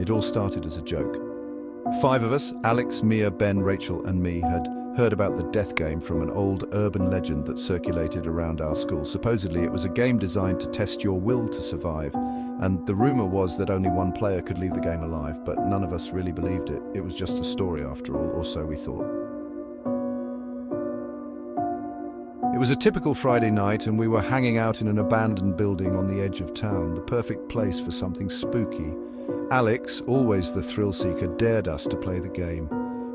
It all started as a joke. 5 of us, Alex, Mia, Ben, Rachel, and me, had heard about the death game from an old urban legend that circulated around our school. Supposedly, it was a game designed to test your will to survive, and the rumor was that only one player could leave the game alive, but none of us really believed it. It was just a story after all, or so we thought. It was a typical Friday night, and we were hanging out in an abandoned building on the edge of town, the perfect place for something spooky. Alex, always the thrill-seeker, dared us to play the game.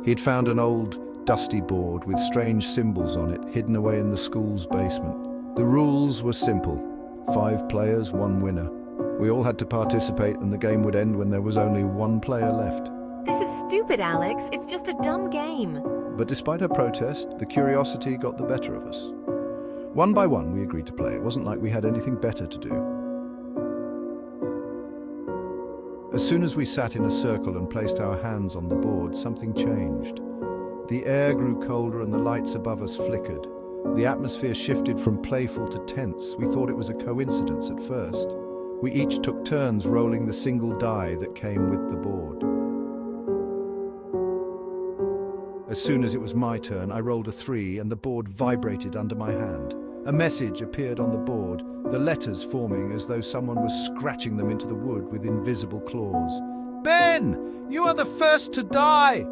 He'd found an old, dusty board with strange symbols on it, hidden away in the school's basement. The rules were simple. 5 players, 1 winner. We all had to participate, and the game would end when there was only 1 player left. This is stupid, Alex. It's just a dumb game. But despite her protest, the curiosity got the better of us. One by one, we agreed to play. It wasn't like we had anything better to do. As soon as we sat in a circle and placed our hands on the board, something changed. The air grew colder and the lights above us flickered. The atmosphere shifted from playful to tense. We thought it was a coincidence at first. We each took turns rolling the single die that came with the board. As soon as it was my turn, I rolled a 3 and the board vibrated under my hand. A message appeared on the board, the letters forming as though someone was scratching them into the wood with invisible claws. "Ben, you are the first to die!"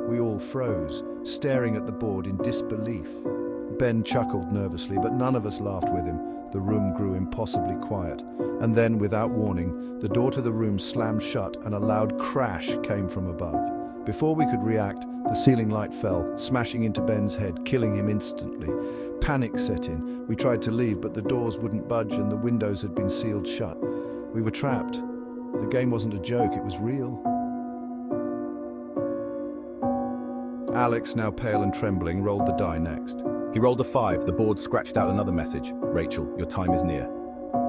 We all froze, staring at the board in disbelief. Ben chuckled nervously, but none of us laughed with him. The room grew impossibly quiet, and then, without warning, the door to the room slammed shut and a loud crash came from above. Before we could react, the ceiling light fell, smashing into Ben's head, killing him instantly. Panic set in. We tried to leave, but the doors wouldn't budge and the windows had been sealed shut. We were trapped. The game wasn't a joke, it was real. Alex, now pale and trembling, rolled the die next. He rolled a 5. The board scratched out another message. "Rachel, your time is near."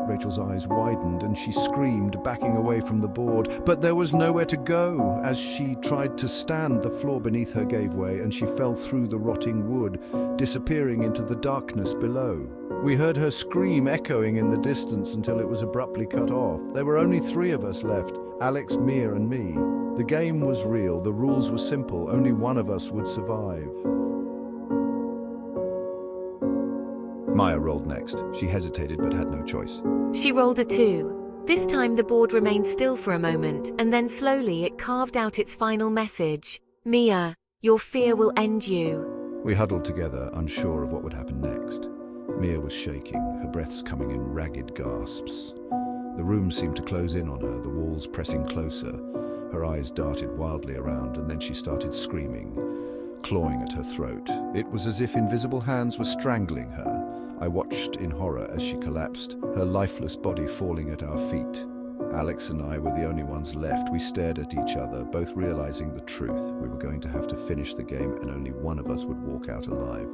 Rachel's eyes widened and she screamed, backing away from the board. But there was nowhere to go. As she tried to stand, the floor beneath her gave way and she fell through the rotting wood, disappearing into the darkness below. We heard her scream echoing in the distance until it was abruptly cut off. There were only 3 of us left, Alex, Mia, and me. The game was real, the rules were simple, only one of us would survive. Maya rolled next. She hesitated but had no choice. She rolled a 2. This time the board remained still for a moment, and then slowly it carved out its final message. "Mia, your fear will end you." We huddled together, unsure of what would happen next. Mia was shaking, her breaths coming in ragged gasps. The room seemed to close in on her, the walls pressing closer. Her eyes darted wildly around, and then she started screaming, clawing at her throat. It was as if invisible hands were strangling her. I watched in horror as she collapsed, her lifeless body falling at our feet. Alex and I were the only ones left. We stared at each other, both realizing the truth. We were going to have to finish the game and only one of us would walk out alive.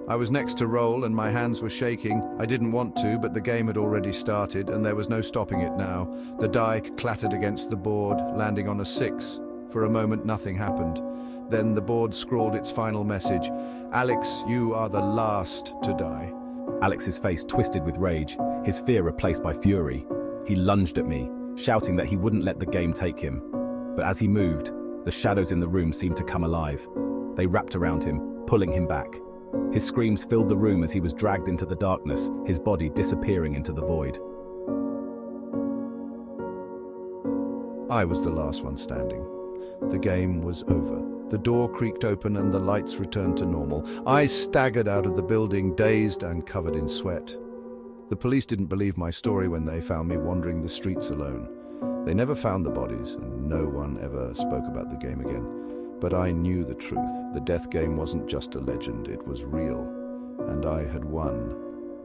I was next to roll and my hands were shaking. I didn't want to, but the game had already started and there was no stopping it now. The die clattered against the board, landing on a 6. For a moment, nothing happened. Then the board scrawled its final message. "Alex, you are the last to die." Alex's face twisted with rage, his fear replaced by fury. He lunged at me, shouting that he wouldn't let the game take him. But as he moved, the shadows in the room seemed to come alive. They wrapped around him, pulling him back. His screams filled the room as he was dragged into the darkness, his body disappearing into the void. I was the last one standing. The game was over. The door creaked open and the lights returned to normal. I staggered out of the building, dazed and covered in sweat. The police didn't believe my story when they found me wandering the streets alone. They never found the bodies, and no one ever spoke about the game again. But I knew the truth. The death game wasn't just a legend, it was real. And I had won.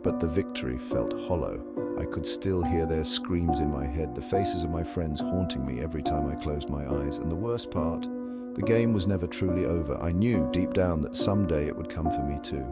But the victory felt hollow. I could still hear their screams in my head, the faces of my friends haunting me every time I closed my eyes. And the worst part, the game was never truly over. I knew deep down that someday it would come for me too.